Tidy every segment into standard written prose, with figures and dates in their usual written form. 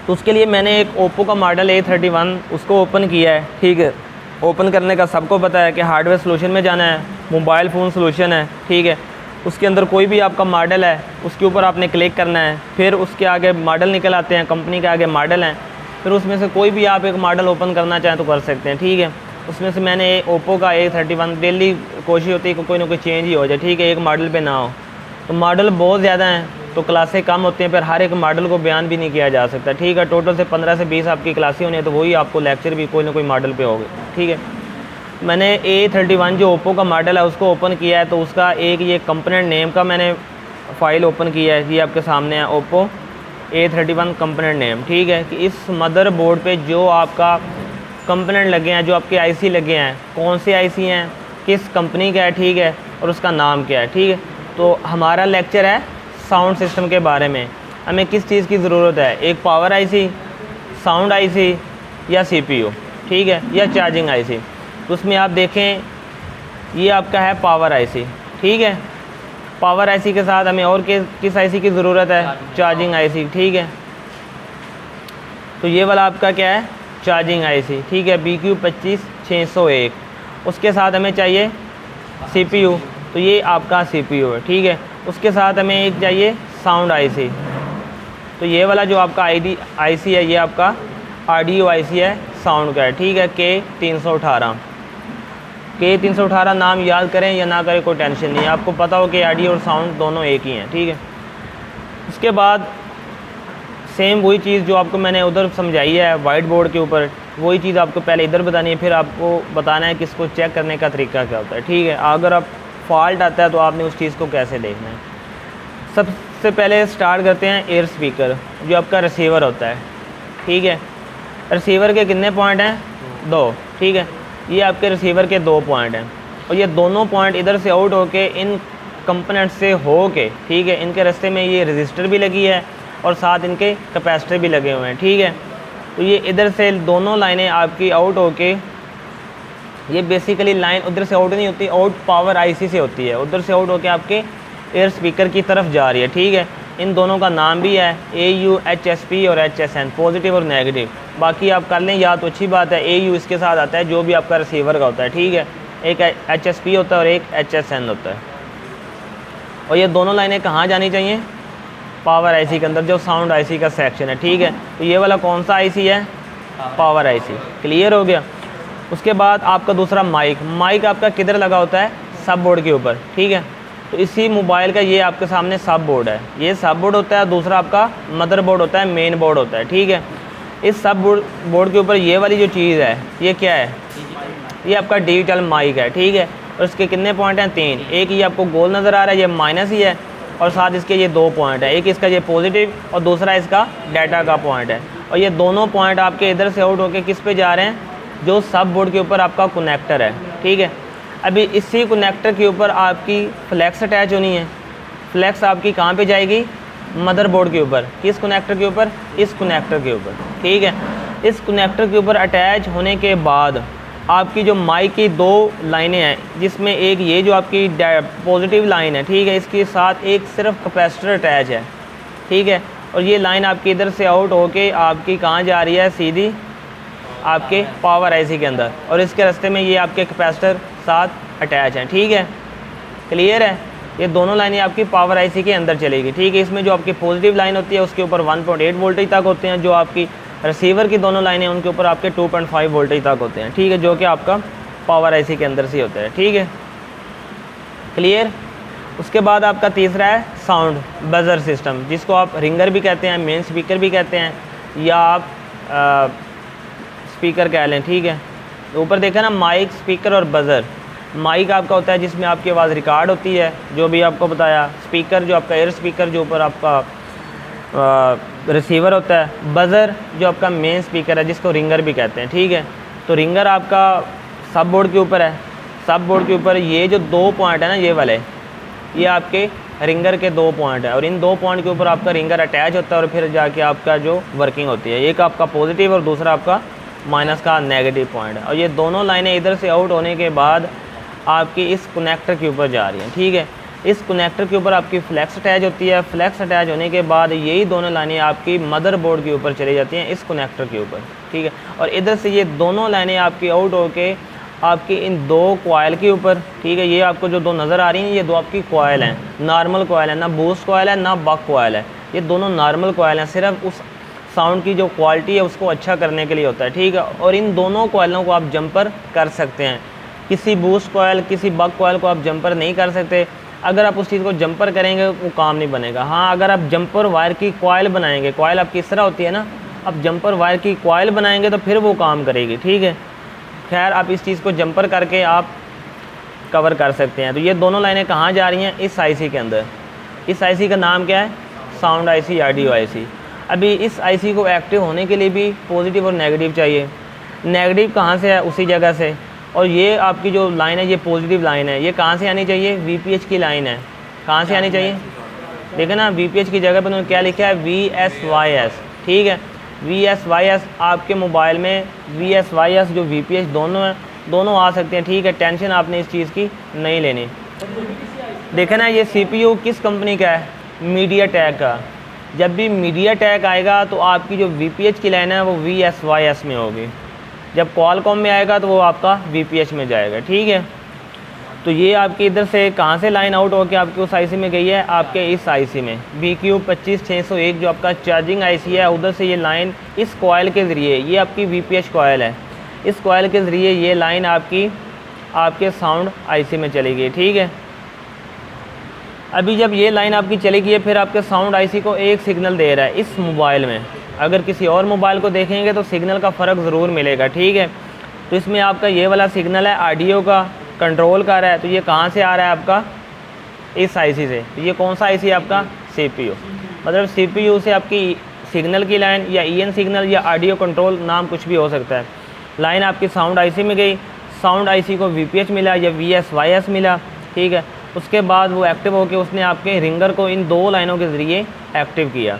तो उसके लिए मैंने एक ओप्पो का मॉडल A31 उसको ओपन किया है, ठीक है। ओपन करने का सबको पता है कि हार्डवेयर सॉल्यूशन में जाना है, मोबाइल फ़ोन सॉल्यूशन है, ठीक है। उसके अंदर कोई भी आपका मॉडल है उसके ऊपर आपने क्लिक करना है, फिर उसके आगे मॉडल निकल आते हैं, कंपनी के आगे मॉडल हैं, फिर उसमें से कोई भी आप एक मॉडल ओपन करना चाहें तो कर सकते हैं, ठीक है। उसमें से मैंने ओप्पो का A31, डेली कोशिश होती है कि कोई ना कोई चेंज ही हो जाए, ठीक है, एक मॉडल पे ना हो। तो मॉडल बहुत ज़्यादा हैं तो क्लासें कम होती हैं, पर हर एक मॉडल को बयान भी नहीं किया जा सकता, ठीक है। टोटल से 15 से 20 आपकी क्लासें होनी है, तो वही आपको लेक्चर भी कोई ना कोई मॉडल पे होगी, ठीक है। मैंने A31 जो ओप्पो का मॉडल है उसको ओपन किया है, तो उसका एक ये कंपोनेंट नेम का मैंने फ़ाइल ओपन किया है, ये आपके सामने है ओप्पो A31 कंपोनेंट नेम, ठीक है। कि इस मदरबोर्ड पे जो आपका कंपोनेंट लगे हैं, जो आपके आईसी लगे हैं, कौन से आईसी हैं, किस कंपनी का है, ठीक है, और उसका नाम क्या है, ठीक है। तो हमारा लेक्चर है साउंड सिस्टम के बारे में। हमें किस चीज़ की ज़रूरत है, एक पावर आईसी, साउंड आईसी या सीपीयू, ठीक है, या चार्जिंग आईसी। तो उसमें आप देखें ये आपका है पावर आईसी, ठीक है। पावर आईसी के साथ हमें और किस आईसी की ज़रूरत है, चार्जिंग आईसी, ठीक है। तो ये वाला आपका क्या है, चार्जिंग आईसी, ठीक है, BQ25601। उसके साथ हमें चाहिए सीपीयू, तो ये आपका सीपीयू है, ठीक है। उसके साथ हमें एक चाहिए साउंड आईसी, तो ये वाला जो आपका आईसी है ये आपका ऑडियो आईसी है, साउंड का है, ठीक है, K318 नाम याद करें या ना करें कोई टेंशन नहीं है, आपको पता हो कि ऑडियो और साउंड दोनों एक ही हैं, ठीक है। उसके बाद सेम वही चीज़ जो आपको मैंने उधर समझाई है वाइट बोर्ड के ऊपर, वही चीज़ आपको पहले इधर बतानी है, फिर आपको बताना है कि इसको चेक करने का तरीका क्या होता है, ठीक है। अगर आप फॉल्ट आता है तो आपने उस चीज़ को कैसे देखना है। सबसे पहले स्टार्ट करते हैं एयर स्पीकर, जो आपका रिसीवर होता है, ठीक है। रिसीवर के कितने पॉइंट हैं, 2, ठीक है। ये आपके रिसीवर के 2 पॉइंट हैं, और ये दोनों पॉइंट इधर से आउट होके इन कंपोनेंट से हो के, ठीक है, इनके रास्ते में ये रजिस्टर भी लगी है और साथ इनके कैपेसिटर भी लगे हुए हैं, ठीक है। तो ये इधर से दोनों लाइनें आपकी आउट होके, ये बेसिकली लाइन उधर से आउट नहीं होती, आउट पावर आईसी से होती है, उधर से आउट होके आपके एयर स्पीकर की तरफ जा रही है, ठीक है। इन दोनों का नाम भी है AU, HSP और HSN, पॉजिटिव और नेगेटिव। बाकी आप कर लें याद तो अच्छी बात है। AU इसके साथ आता है जो भी आपका रिसीवर का होता है, ठीक है। एक HSP होता है और एक HSN होता है। और ये दोनों लाइनें कहाँ जानी चाहिए, पावर आईसी के अंदर, जो साउंड आईसी का सेक्शन है, ठीक है। तो ये वाला कौन सा आईसी है, पावर आईसी, क्लियर हो गया। उसके बाद आपका दूसरा माइक आपका किधर लगा होता है, सब बोर्ड के ऊपर, ठीक है। तो इसी मोबाइल का ये आपके सामने सब बोर्ड है, ये सब बोर्ड होता है, दूसरा आपका मदर बोर्ड होता है, मेन बोर्ड होता है, ठीक है। इस सब बोर्ड के ऊपर ये वाली जो चीज़ है ये क्या है, ये आपका डिजिटल माइक है, ठीक है। और इसके कितने पॉइंट हैं, 3। एक ये आपको गोल नज़र आ रहा है, ये माइनस ही है, और साथ इसके ये 2 पॉइंट है, एक इसका ये पॉजिटिव और दूसरा इसका डाटा का पॉइंट है। और ये दोनों पॉइंट आपके इधर से आउट होकर किस पे जा रहे हैं, जो सब बोर्ड के ऊपर आपका कनेक्टर है, ठीक है। अभी इसी कनेक्टर के ऊपर आपकी फ्लैक्स अटैच होनी है। फ्लैक्स आपकी कहाँ पे जाएगी, मदरबोर्ड के ऊपर। किस कनेक्टर के ऊपर, इस कनेक्टर के ऊपर, ठीक है। इस कनेक्टर के ऊपर अटैच होने के बाद आपकी जो माइक की 2 लाइनें हैं, जिसमें एक ये जो आपकी पॉजिटिव लाइन है, ठीक है, इसके साथ एक सिर्फ कैपेसिटर अटैच है, ठीक है। और ये लाइन आपकी इधर से आउट होके आपकी कहाँ जा रही है, सीधी आपके पावर आईसी के अंदर, और इसके रास्ते में ये आपके कैपेसिटर साथ अटैच हैं, ठीक है, क्लियर है। ये दोनों लाइनें आपकी पावर आईसी के अंदर चलेगी, ठीक है। इसमें जो आपकी पॉजिटिव लाइन होती है उसके ऊपर 1.8 वोल्टेज तक होते हैं, जो आपकी रिसीवर की दोनों लाइनें उनके ऊपर आपके 2.5 वोल्टेज तक होते हैं, ठीक है, जो कि आपका पावर आईसी के अंदर से होता है, ठीक है, क्लियर। उसके बाद आपका तीसरा है साउंड बजर सिस्टम, जिसको आप रिंगर भी कहते हैं, मेन स्पीकर भी कहते हैं, या आप स्पीकर कह लें, ठीक है। ऊपर देखा ना, माइक, स्पीकर और बजर। माइक आपका होता है जिसमें आपकी आवाज़ रिकॉर्ड होती है, जो भी आपको बताया। स्पीकर जो आपका एयर स्पीकर जो ऊपर आपका रिसीवर होता है। बजर जो आपका मेन स्पीकर है, जिसको रिंगर भी कहते हैं, ठीक है। तो रिंगर आपका सब बोर्ड के ऊपर है। सब बोर्ड के ऊपर ये जो 2 पॉइंट है ना, ये वाले, ये आपके रिंगर के 2 पॉइंट है, और इन 2 पॉइंट के ऊपर आपका रिंगर अटैच होता है, और फिर जाके आपका जो वर्किंग होती है, एक आपका पॉजिटिव और दूसरा आपका माइनस का नेगेटिव पॉइंट है। और ये दोनों लाइनें इधर से आउट होने के बाद आपकी इस कनेक्टर के ऊपर जा रही हैं, ठीक है। इस कनेक्टर के ऊपर आपकी फ्लैक्स अटैच होती है। फ्लैक्स अटैच होने के बाद यही दोनों लाइनें आपकी मदरबोर्ड के ऊपर चली जाती हैं इस कनेक्टर के ऊपर, ठीक है। और इधर से ये दोनों लाइनें आपकी आउट होके आपकी इन दो कॉयल के ऊपर, ठीक है। ये आपको जो दो नज़र आ रही हैं ये दो आपकी कॉयल हैं, नॉर्मल कॉयल है, ना बूस्ट कॉयल है ना बक कॉयल है, ये दोनों नॉर्मल कॉयल हैं। सिर्फ उस साउंड की जो क्वालिटी है उसको अच्छा करने के लिए होता है, ठीक है। और इन दोनों कॉयलों को आप जंपर कर सकते हैं। किसी बूस्ट कॉयल किसी बक कॉयल को आप जंपर नहीं कर सकते। अगर आप उस चीज़ को जंपर करेंगे वो काम नहीं बनेगा। हाँ, अगर आप जंपर वायर की कॉयल बनाएंगे, कॉयल आपकी इस तरह होती है ना, आप जंपर वायर की कॉयल बनाएंगे तो फिर वो काम करेगी, ठीक है। खैर, आप इस चीज़ को जंपर करके आप कवर कर सकते हैं। तो ये दोनों लाइनें कहाँ जा रही हैं? इस आईसी के अंदर। इस आईसी का नाम क्या है? Sound IC, audio IC. अभी इस आईसी को एक्टिव होने के लिए भी पॉजिटिव और नेगेटिव चाहिए। नेगेटिव कहाँ से है? उसी जगह से। और ये आपकी जो लाइन है ये पॉजिटिव लाइन है, ये कहाँ से आनी चाहिए? VPH की लाइन है। कहाँ से आनी चाहिए? देखें ना, VPH की जगह पर उन्होंने क्या लिखा है? VSYS, ठीक है। VSYS आपके मोबाइल में VSYS जो VPH दोनों हैं, दोनों आ सकते हैं, ठीक है। टेंशन आपने इस चीज़ की नहीं लेनी। देखें ना, ये CPU किस कंपनी का है? मीडियाटेक का। जब भी मीडियाटेक आएगा तो आपकी जो VPH की लाइन है वो VSYS में होगी। जब क्वालकॉम में आएगा तो वो आपका VPH में जाएगा, ठीक है। तो ये आपकी इधर से कहाँ से लाइन आउट होकर आपकी उस आईसी में गई है? आपके इस आईसी में BQ25601 जो आपका चार्जिंग आईसी है, उधर से ये लाइन इस कॉयल के ज़रिए, ये आपकी VPH कॉयल है, इस कॉयल के ज़रिए ये लाइन आपकी आपके साउंड आईसी में चली गई, ठीक है। अभी जब ये लाइन आपकी चली गई है, फिर आपके साउंड आईसी को एक सिग्नल दे रहा है इस मोबाइल में। अगर किसी और मोबाइल को देखेंगे तो सिग्नल का फ़र्क ज़रूर मिलेगा, ठीक है। तो इसमें आपका ये वाला सिग्नल है ऑडियो का, कंट्रोल कर रहा है। तो ये कहाँ से आ रहा है आपका? इस आईसी से। तो ये कौन सा आईसी है आपका? CPU। मतलब CPU से आपकी सिग्नल की लाइन या EN सिग्नल या ऑडियो कंट्रोल, नाम कुछ भी हो सकता है, लाइन आपकी साउंड आईसी में गई। साउंड आईसी को VPH मिला या VSYS मिला, ठीक है। उसके बाद वो एक्टिव होकर उसने आपके रिंगर को इन दो लाइनों के ज़रिए एक्टिव किया।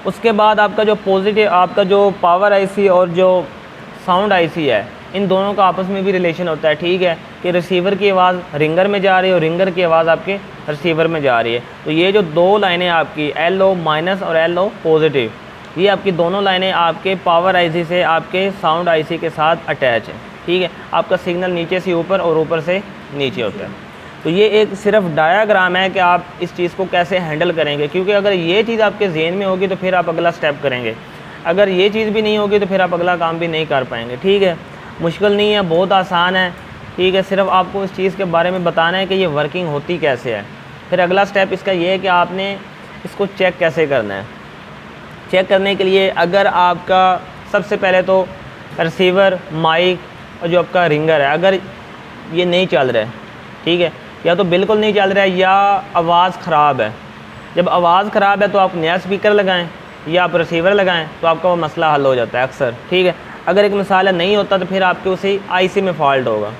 उसके बाद आपका जो पॉजिटिव, आपका जो पावर आईसी और जो साउंड आईसी है, इन दोनों का आपस में भी रिलेशन होता है, ठीक है। कि रिसीवर की आवाज़ रिंगर में जा रही है और रिंगर की आवाज़ आपके रिसीवर में जा रही है। तो ये जो दो लाइनें आपकी LO माइनस और LO पॉजिटिव, ये आपकी दोनों लाइनें आपके पावर आईसी से आपके साउंड आईसी के साथ अटैच है, ठीक है। आपका सिग्नल नीचे से ऊपर और ऊपर से नीचे होता है। तो ये एक सिर्फ डायाग्राम है कि आप इस चीज़ को कैसे हैंडल करेंगे, क्योंकि अगर ये चीज़ आपके ज़हन में होगी तो फिर आप अगला स्टेप करेंगे। अगर ये चीज़ भी नहीं होगी तो फिर आप अगला काम भी नहीं कर पाएंगे, ठीक है। मुश्किल नहीं है, बहुत आसान है, ठीक है। सिर्फ आपको इस चीज़ के बारे में बताना है कि ये वर्किंग होती कैसे है। फिर अगला स्टेप इसका ये है कि आपने इसको चेक कैसे करना है। चेक करने के लिए अगर आपका सबसे पहले तो रिसीवर, माइक और जो आपका रिंगर है, अगर ये नहीं चल रहा है, ठीक है, या तो बिल्कुल नहीं चल रहा है या आवाज़ ख़राब है। जब आवाज़ ख़राब है तो आप नया स्पीकर लगाएं या आप रिसीवर लगाएं, तो आपका वो मसला हल हो जाता है अक्सर, ठीक है। अगर एक मिसाल है नहीं होता तो फिर आपके उसी आईसी में फ़ॉल्ट होगा।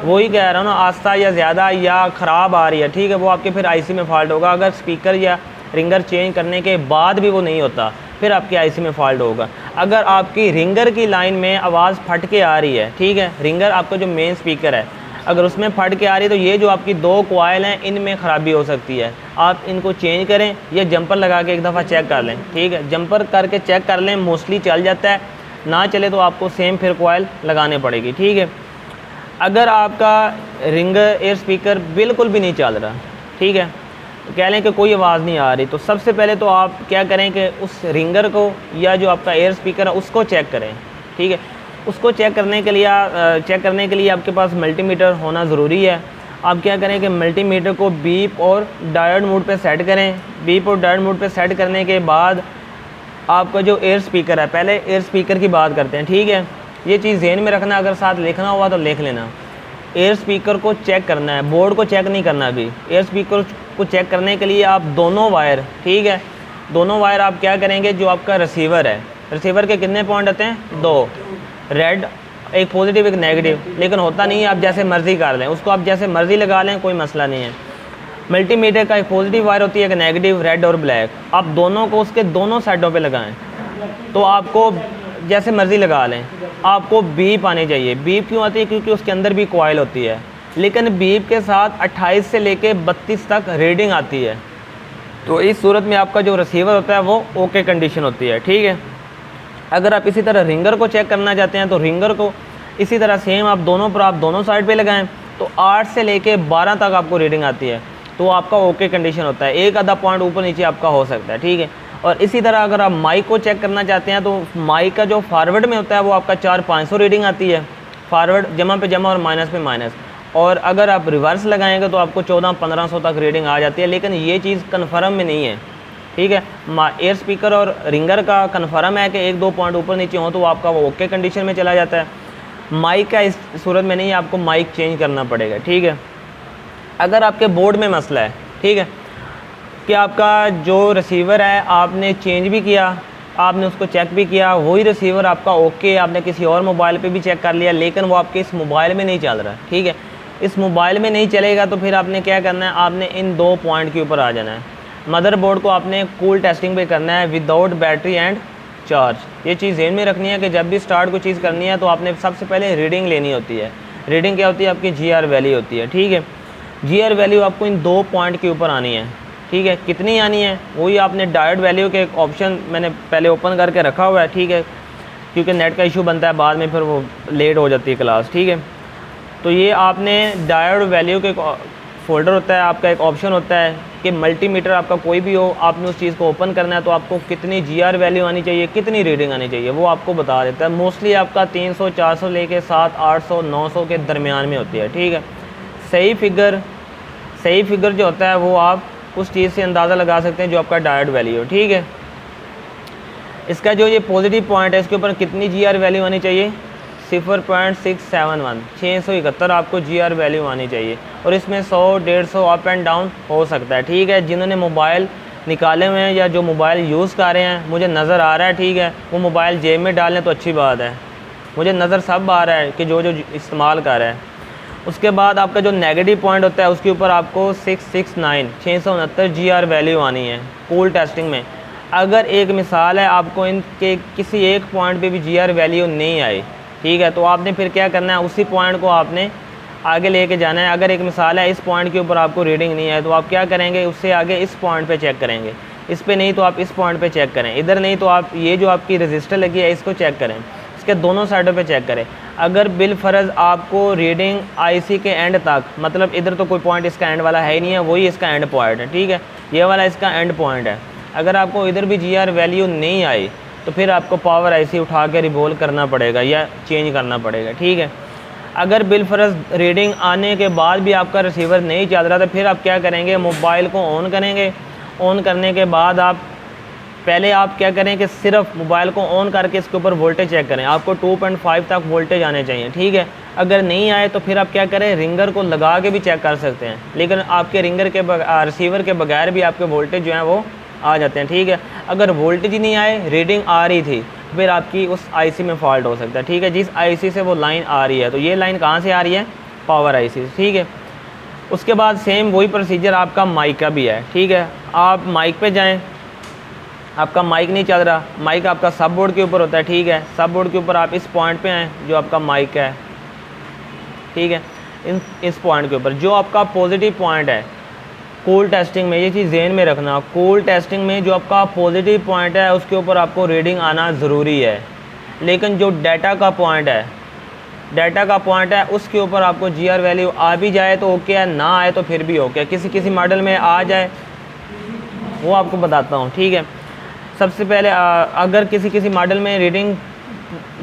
वही कह रहा हूँ ना, आस्ता या ज़्यादा या ख़राब आ रही है, ठीक है, वो आपके फिर आईसी में फ़ॉल्ट होगा। अगर स्पीकर या रिंगर चेंज करने के बाद भी वो नहीं होता, फिर आपके आईसी में फ़ॉल्ट होगा। अगर आपकी रिंगर की लाइन में आवाज़ फट के आ रही है, ठीक है, रिंगर आपका जो मेन स्पीकर है, अगर उसमें फट के आ रही है तो ये जो आपकी दो कॉयल हैं इनमें ख़राबी हो सकती है। आप इनको चेंज करें या जंपर लगा के एक दफ़ा चेक कर लें, ठीक है। जंपर करके चेक कर लें, मोस्टली चल जाता है, ना चले तो आपको सेम फिर कॉयल लगाने पड़ेगी, ठीक है। अगर आपका रिंगर एयर स्पीकर बिल्कुल भी नहीं चल रहा, ठीक है, तो कह लें कि कोई आवाज़ नहीं आ रही, तो सबसे पहले तो आप क्या करें कि उस रिंगर को या जो आपका एयर स्पीकर है उसको चेक करें, ठीक है। उसको चेक करने के लिए आपके पास मल्टीमीटर होना ज़रूरी है। आप क्या करें कि मल्टीमीटर को बीप और डायोड मोड पे सेट करें। बीप और डायोड मोड पे सेट करने के बाद आपका जो एयर स्पीकर है, पहले एयर स्पीकर की बात करते हैं, ठीक है। ये चीज़ ज़हन में रखना, अगर साथ लिखना हुआ तो लिख लेना। एयर स्पीकर को चेक करना है, बोर्ड को चेक नहीं करना। अभी एयर स्पीकर को चेक करने के लिए आप दोनों वायर, ठीक है, दोनों वायर आप क्या करेंगे, जो आपका रिसीवर है, रिसीवर के कितने पॉइंट आते हैं? दो, रेड, एक पॉजिटिव एक नेगेटिव, लेकिन होता नहीं है, आप जैसे मर्ज़ी कर लें उसको, आप जैसे मर्ज़ी लगा लें, कोई मसला नहीं है। मल्टीमीटर का एक पॉजिटिव वायर होती है, एक नेगेटिव, रेड और ब्लैक, आप दोनों को उसके दोनों साइडों पे लगाएं। तो आपको जैसे मर्ज़ी लगा लें, आपको बीप आनी चाहिए। बीप क्यों आती है? क्योंकि उसके अंदर भी कॉइल होती है। लेकिन बीप के साथ 28 से लेके 32 तक रीडिंग आती है। तो इस सूरत में आपका जो रिसीवर होता है वो ओके कंडीशन होती है, ठीक है। अगर आप इसी तरह रिंगर को चेक करना चाहते हैं तो रिंगर को इसी तरह सेम आप दोनों साइड पे लगाएं तो 8 से लेके 12 तक आपको रीडिंग आती है, तो आपका ओके कंडीशन होता है। एक आधा पॉइंट ऊपर नीचे आपका हो सकता है, ठीक है। और इसी तरह अगर आप माइक को चेक करना चाहते हैं तो माइक का जो फॉरवर्ड में होता है वो आपका 4-500 रीडिंग आती है, फॉरवर्ड जमा पे जमा और माइनस पे माइनस। और अगर आप रिवर्स लगाएंगे तो आपको 1400-1500 तक रीडिंग आ जाती है, लेकिन ये चीज़ कन्फर्म में नहीं है, ठीक है। एयर स्पीकर और रिंगर का कन्फर्म है कि 1-2 पॉइंट ऊपर नीचे हो तो आपका वो ओके कंडीशन में चला जाता है। माइक का इस सूरत में नहीं, आपको माइक चेंज करना पड़ेगा, ठीक है। अगर आपके बोर्ड में मसला है, ठीक है, कि आपका जो रिसीवर है आपने चेंज भी किया, आपने उसको चेक भी किया, वही रिसीवर आपका ओके, आपने किसी और मोबाइल पे भी चेक कर लिया, लेकिन वो आपके इस मोबाइल में नहीं चल रहा, ठीक है। इस मोबाइल में नहीं चलेगा तो फिर आपने क्या करना है, आपने इन 2 पॉइंट के ऊपर आ जाना है। मदरबोर्ड को आपने कूल टेस्टिंग पे करना है विदाउट बैटरी एंड चार्ज। ये चीज़ ज़हन में रखनी है कि जब भी स्टार्ट कोई चीज़ करनी है तो आपने सबसे पहले रीडिंग लेनी होती है। रीडिंग क्या होती है, आपकी GR वैल्यू होती है, ठीक है। GR वैल्यू आपको इन 2 पॉइंट के ऊपर आनी है, ठीक है। कितनी आनी है वही आपने डायोड वैल्यू के एक ऑप्शन मैंने पहले ओपन करके रखा हुआ है, ठीक है, क्योंकि नेट का इशू बनता है बाद में, फिर वो लेट हो जाती है क्लास, ठीक है। तो ये आपने डायोड वैल्यू के फोल्डर होता है, आपका एक ऑप्शन होता है कि मल्टीमीटर आपका कोई भी हो, आपने उस चीज़ को ओपन करना है तो आपको कितनी GR वैल्यू आनी चाहिए, कितनी रीडिंग आनी चाहिए, वो आपको बता देता है। मोस्टली आपका 300-400 लेके 700-800-900 के दरमियान में होती है, ठीक है। सही फिगर जो होता है वो आप उस चीज़ से अंदाज़ा लगा सकते हैं जो आपका डायोड वैल्यू हो, ठीक है। इसका जो ये पॉजिटिव पॉइंट है इसके ऊपर कितनी GR वैल्यू आनी चाहिए, 0.671 671 आपको GR वैल्यू आनी चाहिए। और इसमें 100-150 अप एंड डाउन हो सकता है, ठीक है। जिन्होंने मोबाइल निकाले हुए हैं या जो मोबाइल यूज़ कर रहे हैं, मुझे नज़र आ रहा है, ठीक है, वो मोबाइल जेब में डाल लें तो अच्छी बात है, मुझे नज़र सब आ रहा है कि जो इस्तेमाल कर रहा है। उसके बाद आपका जो नेगेटिव पॉइंट होता है उसके ऊपर आपको 669 GR वैल्यू आनी है कूल टेस्टिंग में। अगर एक मिसाल है आपको इनके किसी एक पॉइंट पे भी GR वैल्यू नहीं आई, ठीक है, तो आपने फिर क्या करना है, उसी पॉइंट को आपने आगे लेके जाना है। अगर एक मिसाल है इस पॉइंट के ऊपर आपको रीडिंग नहीं है तो आप क्या करेंगे, उससे आगे इस पॉइंट पे चेक करेंगे, इस पे नहीं तो आप इस पॉइंट पे चेक करें, इधर नहीं तो आप ये जो आपकी रजिस्टर लगी है इसको चेक करें, इसके दोनों साइडों पे चेक करें। अगर बिलफर्ज आपको रीडिंग IC के एंड तक, मतलब इधर तो कोई पॉइंट इसका एंड वाला है ही नहीं है, वही इसका एंड पॉइंट है, ठीक है, ये वाला इसका एंड पॉइंट है। अगर आपको इधर भी GR वैल्यू नहीं आई तो फिर आपको पावर IC उठा के रिवोल्व करना पड़ेगा या चेंज करना पड़ेगा, ठीक है। अगर बिलफर्ज रीडिंग आने के बाद भी आपका रिसीवर नहीं चल रहा तो फिर आप क्या करेंगे, मोबाइल को ऑन करेंगे। ऑन करने के बाद आप पहले आप क्या करें कि सिर्फ मोबाइल को ऑन करके इसके ऊपर वोल्टेज चेक करें, आपको 2.5 तक वोल्टेज आने चाहिए, ठीक है। अगर नहीं आए तो फिर आप क्या करें, रिंगर को लगा के भी चेक कर सकते हैं, लेकिन आपके रिंगर के रिसीवर के बगैर भी आपके वोल्टेज जो हैं वो आ जाते हैं, ठीक है। अगर वोल्टेज ही नहीं आए, रीडिंग आ रही थी, फिर आपकी उस IC में फॉल्ट हो सकता है, ठीक है। जिस IC से वो लाइन आ रही है, तो ये लाइन कहाँ से आ रही है, पावर IC से, ठीक है। उसके बाद सेम वही प्रोसीजर आपका माइक का भी है, ठीक है। आप माइक पे जाएं, आपका माइक नहीं चल रहा, माइक आपका सब बोर्ड के ऊपर होता है, ठीक है। सब बोर्ड के ऊपर आप इस पॉइंट पे आएँ जो आपका माइक है, ठीक है, इस पॉइंट के ऊपर जो आपका पॉजिटिव पॉइंट है कूल टेस्टिंग में, ये चीज़ ज़हन में रखना, कूल टेस्टिंग में जो आपका पॉजिटिव पॉइंट है उसके ऊपर आपको रीडिंग आना ज़रूरी है। लेकिन जो डाटा का पॉइंट है उसके ऊपर आपको GR वैल्यू आ भी जाए तो ओके है, ना आए तो फिर भी ओके। किसी मॉडल में आ जाए वो आपको बताता हूँ, ठीक है। सबसे पहले अगर किसी मॉडल में रीडिंग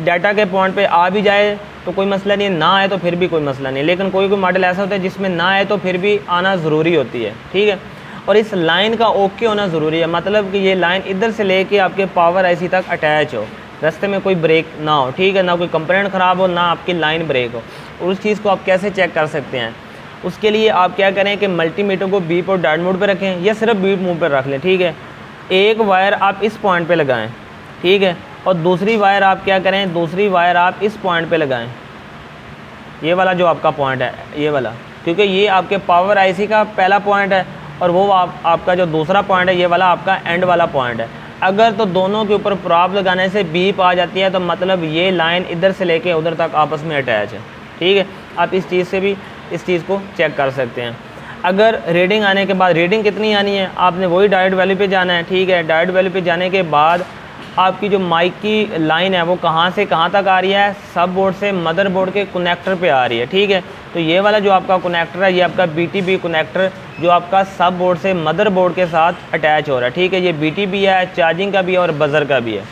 डाटा के पॉइंट पे आ भी जाए तो कोई मसला नहीं है, ना आए तो फिर भी कोई मसला नहीं। लेकिन कोई मॉडल ऐसा होता है जिसमें ना आए तो फिर भी आना ज़रूरी होती है, ठीक है। और इस लाइन का ओके होना ज़रूरी है, मतलब कि ये लाइन इधर से लेके आपके पावर IC तक अटैच हो, रास्ते में कोई ब्रेक ना हो, ठीक है, ना कोई कंपोनेंट ख़राब हो, ना आपकी लाइन ब्रेक हो। और उस चीज़ को आप कैसे चेक कर सकते हैं, उसके लिए आप क्या करें कि मल्टीमीटर को बीप और डायोड मोड पर रखें या सिर्फ बीप मोड पर रख लें, ठीक है। एक वायर आप इस पॉइंट पर लगाएँ, ठीक है, और दूसरी वायर आप क्या करें, दूसरी वायर आप इस पॉइंट पे लगाएं, ये वाला जो आपका पॉइंट है, ये वाला, क्योंकि ये आपके पावर IC का पहला पॉइंट है और वो आपका जो दूसरा पॉइंट है ये वाला आपका एंड वाला पॉइंट है। अगर तो दोनों के ऊपर प्रॉप लगाने से बीप आ जाती है तो मतलब ये लाइन इधर से लेके उधर तक आपस में अटैच है, ठीक है। आप इस चीज़ से भी इस चीज़ को चेक कर सकते हैं। अगर रीडिंग आने के बाद रीडिंग कितनी आनी है, आपने वही डायोड वैल्यू पे जाना है, ठीक है। डायोड वैल्यू पे जाने के बाद आपकी जो माइक की लाइन है वो कहाँ से कहाँ तक आ रही है, सब बोर्ड से मदरबोर्ड के कनेक्टर पे आ रही है, ठीक है। तो ये वाला जो आपका कनेक्टर है, ये आपका BTB कनेक्टर जो आपका सब बोर्ड से मदरबोर्ड के साथ अटैच हो रहा है, ठीक है। ये BTB है, चार्जिंग का भी है और बज़र का भी है।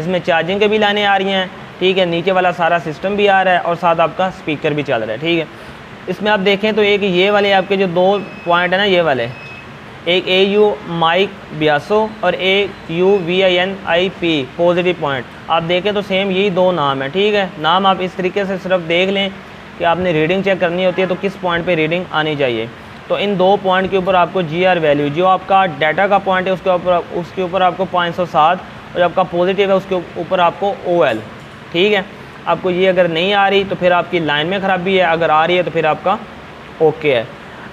इसमें चार्जिंग के भी लाइनें आ रही हैं, ठीक है। नीचे वाला सारा सिस्टम भी आ रहा है और साथ आपका स्पीकर भी चल रहा है, ठीक है। इसमें आप देखें तो एक ये वाले आपके जो 2 पॉइंट है ना, ये वाले, एक AU माइक 82 और एक UVINIP पॉजिटिव पॉइंट, आप देखें तो सेम यही 2 नाम है, ठीक है। नाम आप इस तरीके से सिर्फ देख लें कि आपने रीडिंग चेक करनी होती है तो किस पॉइंट पे रीडिंग आनी चाहिए। तो इन 2 पॉइंट के ऊपर आपको GR वैल्यू, जो आपका डाटा का पॉइंट है उसके ऊपर आपको 507 और जो आपका पॉजिटिव है उसके ऊपर आपको OL, ठीक है। आपको ये अगर नहीं आ रही तो फिर आपकी लाइन में ख़राबी है, अगर आ रही है तो फिर आपका ओके है।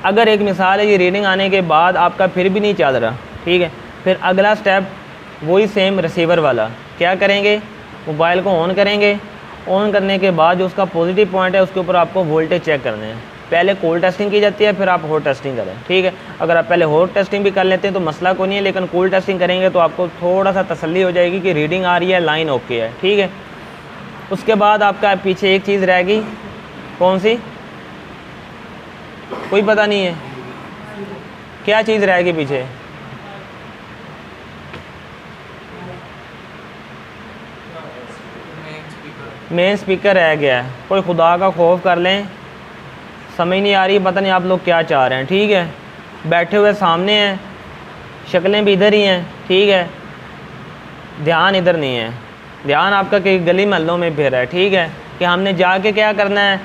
अगर एक मिसाल है ये रीडिंग आने के बाद आपका फिर भी नहीं चल रहा, ठीक है, फिर अगला स्टेप वही सेम रिसीवर वाला, क्या करेंगे, मोबाइल को ऑन करेंगे। ऑन करने के बाद जो उसका पॉजिटिव पॉइंट है उसके ऊपर आपको वोल्टेज चेक करने हैं। पहले कोल्ड टेस्टिंग की जाती है, फिर आप हॉट टेस्टिंग करें, ठीक है। अगर आप पहले हॉट टेस्टिंग भी कर लेते हैं तो मसला कोई नहीं है, लेकिन कोल्ड टेस्टिंग करेंगे तो आपको थोड़ा सा तसल्ली हो जाएगी कि रीडिंग आ रही है, लाइन ओके है, ठीक है। उसके बाद आपका पीछे एक चीज़ रहेगी, कौन सी, कोई पता नहीं है क्या चीज़ रहेगी पीछे, मेन स्पीकर रह गया है। कोई खुदा का खौफ कर लें, समझ नहीं आ रही, पता नहीं आप लोग क्या चाह रहे हैं, ठीक है। बैठे हुए सामने हैं, शक्लें भी इधर ही हैं, ठीक है, ध्यान इधर नहीं है, ध्यान आपका कई गली महलों में फिर है, ठीक है, कि हमने जाके क्या करना है,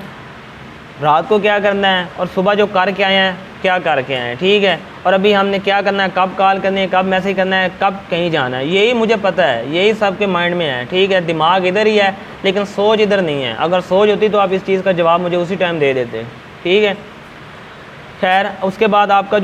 रात को क्या करना है और सुबह जो करके आए हैं क्या करके आए हैं, ठीक है। और अभी हमने क्या करना है, कब कॉल करनी है, कब मैसेज करना है, कब कहीं जाना है, यही मुझे पता है, यही सबके माइंड में है, ठीक है। दिमाग इधर ही है लेकिन सोच इधर नहीं है। अगर सोच होती तो आप इस चीज़ का जवाब मुझे उसी टाइम दे देते, ठीक है। खैर, उसके बाद आपका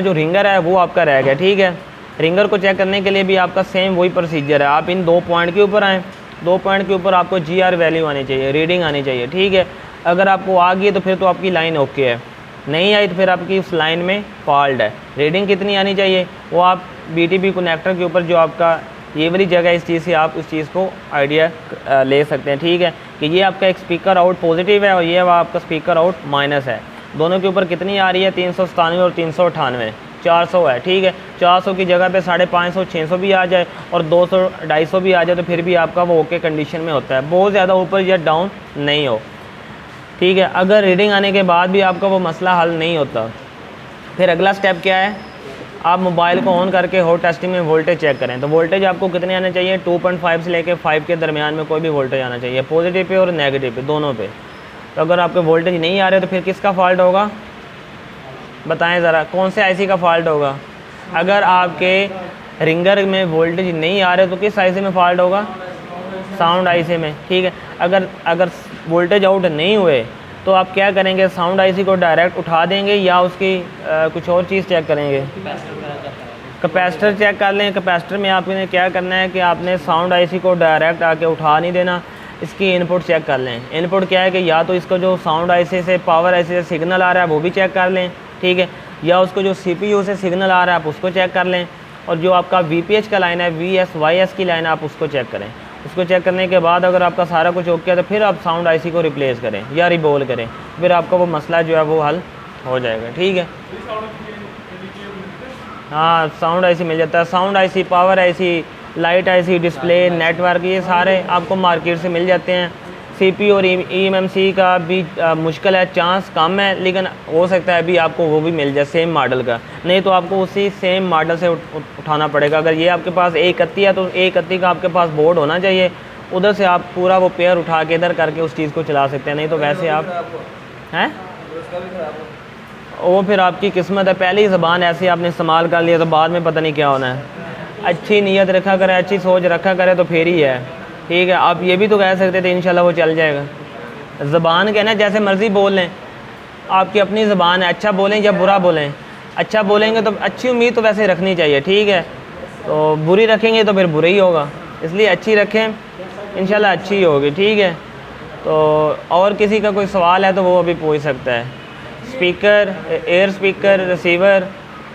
जो रिंगर है वो आपका रह गया, ठीक है। रिंगर को चेक करने के लिए भी आपका सेम वही प्रोसीजर है। आप इन 2 पॉइंट के ऊपर आएँ, 2 पॉइंट के ऊपर आपको GR वैल्यू आनी चाहिए, रीडिंग आनी चाहिए, ठीक है। अगर आपको आ गई तो फिर तो आपकी लाइन ओके है, नहीं आई तो फिर आपकी उस लाइन में फॉल्ट है। रीडिंग कितनी आनी चाहिए वो आप BTB कनेक्टर के ऊपर जो आपका ये वाली जगह है, इस चीज़ से आप उस चीज़ को आइडिया ले सकते हैं, ठीक है, कि ये आपका एक स्पीकर आउट पॉजिटिव है और ये आपका स्पीकर आउट माइनस है। दोनों के ऊपर कितनी आ रही है, 397 और 398, 400 है, ठीक है। 400 की जगह पे 550 600 भी आ जाए और 200 250 भी आ जाए तो फिर भी आपका वो ओके कंडीशन में होता है, बहुत ज़्यादा ऊपर या डाउन नहीं हो, ठीक है। अगर रीडिंग आने के बाद भी आपका वो मसला हल नहीं होता, फिर अगला स्टेप क्या है, आप मोबाइल को ऑन करके हॉट टेस्टिंग में वोल्टेज चेक करें। तो वोल्टेज आपको कितने आने चाहिए, 2.5 से लेकर 5 के दरमियान में कोई भी वोल्टेज आना चाहिए, पॉजिटिव पे और नेगेटिव पे, दोनों पे। तो अगर आपके वोल्टेज नहीं आ रहे तो फिर किसका फॉल्ट होगा, बताएं ज़रा, कौन से IC का फॉल्ट होगा। अगर आपके रिंगर में वोल्टेज नहीं आ रहे तो किस IC में फॉल्ट होगा, साउंड IC में, ठीक है। अगर वोल्टेज आउट नहीं हुए तो आप क्या करेंगे, साउंड IC को डायरेक्ट उठा देंगे या उसकी कुछ और चीज़ चेक करेंगे, कैपेसिटर चेक कर लें। कैपेसिटर में आपने क्या करना है कि आपने साउंड IC को डायरेक्ट आके उठा नहीं देना, इसकी इनपुट चेक कर लें। इनपुट क्या है कि या तो इसको जो साउंड IC से पावर IC से सिग्नल आ रहा है वो भी चेक कर लें, ठीक है, या उसको जो CPU से सिग्नल आ रहा है आप उसको चेक कर लें, और जो आपका VPH का लाइन है, VSYS की लाइन है, आप उसको चेक करें। उसको चेक करने के बाद अगर आपका सारा कुछ ओके है तो फिर आप साउंड IC को रिप्लेस करें या रिबोल करें, फिर आपका वो मसला जो है वो हल हो जाएगा, ठीक है। हाँ, साउंड IC मिल जाता है, sound IC, power IC, light IC, display, network, ये सारे आपको मार्केट से मिल जाते हैं। CPU और eMMC का भी मुश्किल है, चांस कम है, लेकिन हो सकता है अभी आपको वो भी मिल जाए सेम मॉडल का, नहीं तो आपको उसी सेम मॉडल से उठाना पड़ेगा। अगर ये आपके पास A31 है तो A31 का आपके पास बोर्ड होना चाहिए, उधर से आप पूरा वो पेयर उठा के इधर करके उस चीज़ को चला सकते हैं, नहीं तो वैसे आप हैं वो फिर आपकी किस्मत है। पहली ज़बान ऐसे आपने इस्तेमाल कर लिया तो बाद में पता नहीं क्या होना है। अच्छी नीयत रखा करें, अच्छी सोच रखा करें तो फिर ही है, ठीक है। आप ये भी तो कह सकते थे इंशाल्लाह वो चल जाएगा। ज़बान के ना जैसे मर्ज़ी बोल लें, आपकी अपनी ज़बान है, अच्छा बोलें या बुरा बोलें। अच्छा बोलेंगे तो अच्छी उम्मीद तो वैसे रखनी चाहिए, ठीक है, तो बुरी रखेंगे तो फिर बुरा ही होगा, इसलिए अच्छी रखें, इंशाल्लाह अच्छी होगी, ठीक है। तो और किसी का कोई सवाल है तो वो अभी पूछ सकता है। स्पीकर, एयर स्पीकर, रिसीवर,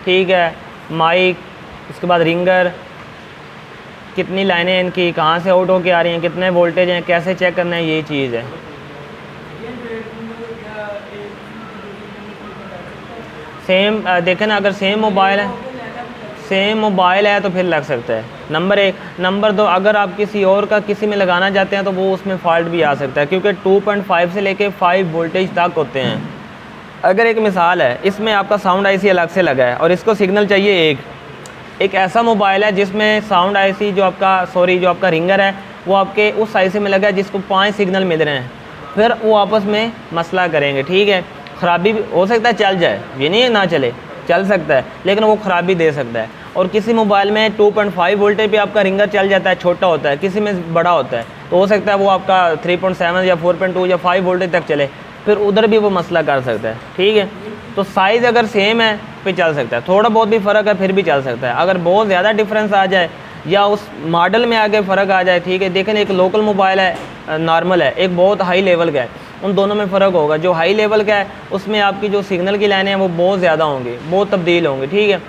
ठीक है, माइक, उसके बाद रिंगर, कितनी लाइनें इनकी कहाँ से आउट होके आ रही हैं, कितने वोल्टेज हैं, कैसे चेक करना है, यही चीज़ है। सेम देखें ना, अगर सेम मोबाइल है तो फिर लग सकता है, नंबर एक। नंबर दो, अगर आप किसी और का किसी में लगाना चाहते हैं तो वो उसमें फ़ॉल्ट भी आ सकता है, क्योंकि 2.5 से लेके 5 वोल्टेज तक होते हैं। अगर एक मिसाल है, इसमें आपका साउंड आईसी अलग से लगा है और इसको सिग्नल चाहिए एक ऐसा मोबाइल है जिसमें साउंड आईसी जो आपका रिंगर है वो आपके उस आईसी में लगा है जिसको 5 सिग्नल मिल रहे हैं, फिर वो आपस में मसला करेंगे, ठीक है। ख़राबी भी हो सकता है, चल जाए, ये नहीं है ना चले, चल सकता है, लेकिन वो ख़राबी दे सकता है। और किसी मोबाइल में 2.5 वोल्टेज पे आपका रिंगर चल जाता है, छोटा होता है, किसी में बड़ा होता है, तो हो सकता है वो आपका 3.7 या 4.2 या 5 वोल्टेज तक चले, फिर उधर भी वो मसला कर सकता है, ठीक है। तो साइज़ अगर सेम है फिर चल सकता है, थोड़ा बहुत भी फ़र्क है फिर भी चल सकता है। अगर बहुत ज़्यादा डिफरेंस आ जाए या उस मॉडल में आगे फ़र्क आ जाए, ठीक है। देखें, एक लोकल मोबाइल है, नॉर्मल है, एक बहुत हाई लेवल का है, उन दोनों में फ़र्क होगा। जो हाई लेवल का है उसमें आपकी जो सिग्नल की लाइनें हैं वो बहुत ज़्यादा होंगी, बहुत तब्दील होंगी, ठीक है।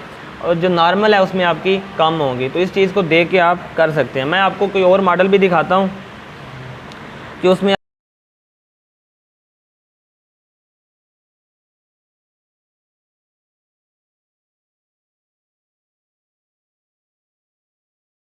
और जो नॉर्मल है उसमें आपकी कम होंगी। तो इस चीज़ को देख के आप कर सकते हैं। मैं आपको कोई और मॉडल भी दिखाता हूँ कि उसमें